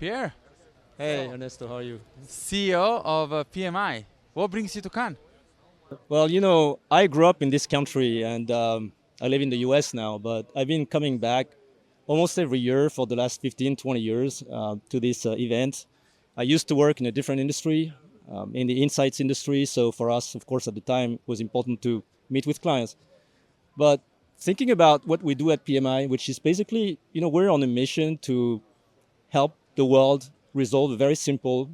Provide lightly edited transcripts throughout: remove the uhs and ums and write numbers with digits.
Pierre, Hey, Ernesto, how are you? CEO of PMI. What brings you to Cannes? Well, I grew up in this country and I live in the US now, but I've been coming back almost every year for the last 15, 20 years to this event. I used to work in a different industry, in the insights industry. So for us, of course, at the time, it was important to meet with clients. But thinking about what we do at PMI, which is basically, we're on a mission to help the world resolve a very simple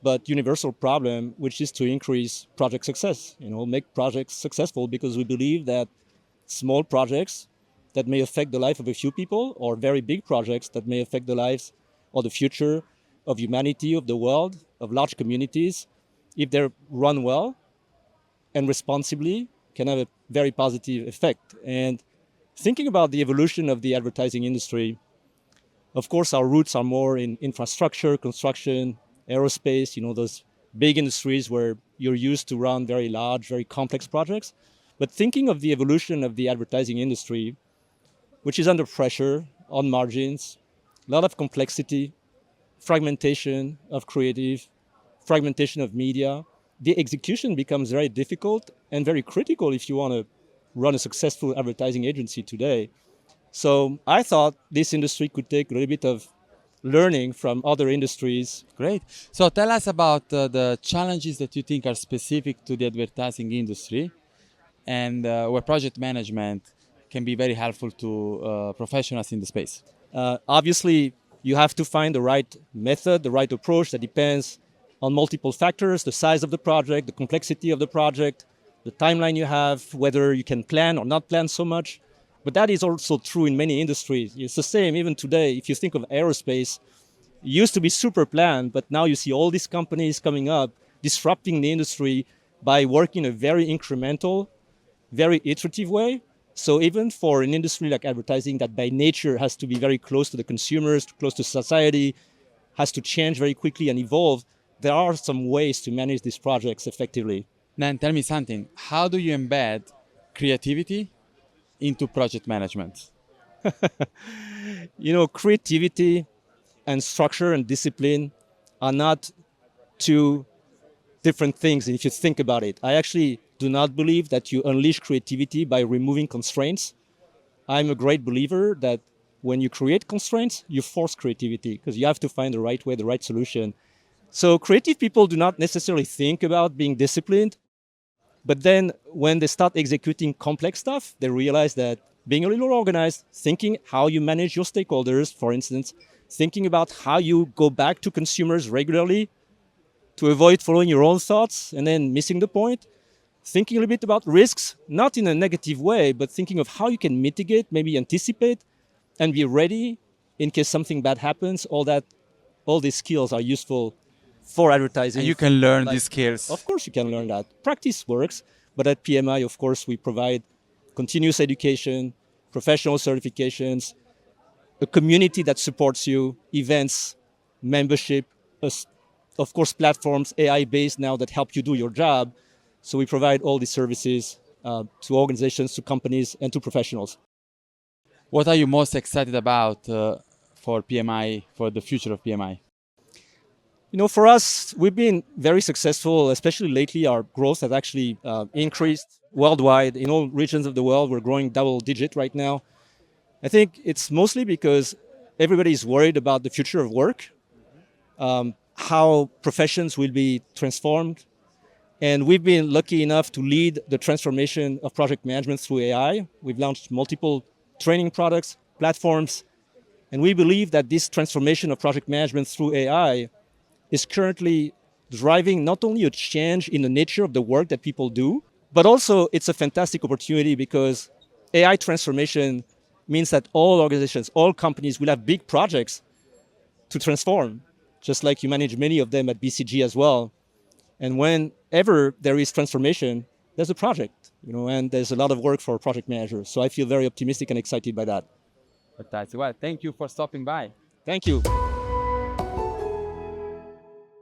but universal problem, which is to increase project success, make projects successful, because we believe that small projects that may affect the life of a few people, or very big projects that may affect the lives or the future of humanity, of the world, of large communities, if they're run well and responsibly, can have a very positive effect. And thinking about the evolution of the advertising industry, of course, our roots are more in infrastructure, construction, aerospace, those big industries where you're used to run very large, very complex projects. But thinking of the evolution of the advertising industry, which is under pressure on margins, a lot of complexity, fragmentation of creative, fragmentation of media, the execution becomes very difficult and very critical if you want to run a successful advertising agency today. So I thought this industry could take a little bit of learning from other industries. Great. So tell us about the challenges that you think are specific to the advertising industry and where project management can be very helpful to professionals in the space. Obviously, you have to find the right method, the right approach that depends on multiple factors: the size of the project, the complexity of the project, the timeline you have, whether you can plan or not plan so much. But that is also true in many industries. It's the same even today. If you think of aerospace, it used to be super planned, but now you see all these companies coming up, disrupting the industry by working in a very incremental, very iterative way. So even for an industry like advertising that by nature has to be very close to the consumers, close to society, has to change very quickly and evolve, there are some ways to manage these projects effectively. Then tell me something. How do you embed creativity into project management? Creativity and structure and discipline are not two different things if you think about it. I actually do not believe that you unleash creativity by removing constraints. I'm a great believer that when you create constraints, you force creativity because you have to find the right way, the right solution. So creative people do not necessarily think about being disciplined, but then when they start executing complex stuff, they realize that being a little organized, thinking how you manage your stakeholders, for instance, thinking about how you go back to consumers regularly to avoid following your own thoughts and then missing the point, thinking a little bit about risks, not in a negative way, but thinking of how you can mitigate, maybe anticipate, and be ready in case something bad happens. All these skills are useful for advertising. And you can learn these skills. Of course you can learn that. Practice works, but at PMI, of course, we provide continuous education, professional certifications, a community that supports you, events, membership, of course, platforms, AI-based now that help you do your job. So we provide all these services to organizations, to companies, and to professionals. What are you most excited about for PMI, for the future of PMI? For us, we've been very successful, especially lately. Our growth has actually increased worldwide. In all regions of the world, we're growing double digit right now. I think it's mostly because everybody is worried about the future of work, how professions will be transformed. And we've been lucky enough to lead the transformation of project management through AI. We've launched multiple training products, platforms, and we believe that this transformation of project management through AI is currently driving not only a change in the nature of the work that people do, but also it's a fantastic opportunity because AI transformation means that all organizations, all companies will have big projects to transform, just like you manage many of them at BCG as well. And whenever there is transformation, there's a project, and there's a lot of work for project managers. So I feel very optimistic and excited by that. Fantastic. Well, thank you for stopping by. Thank you.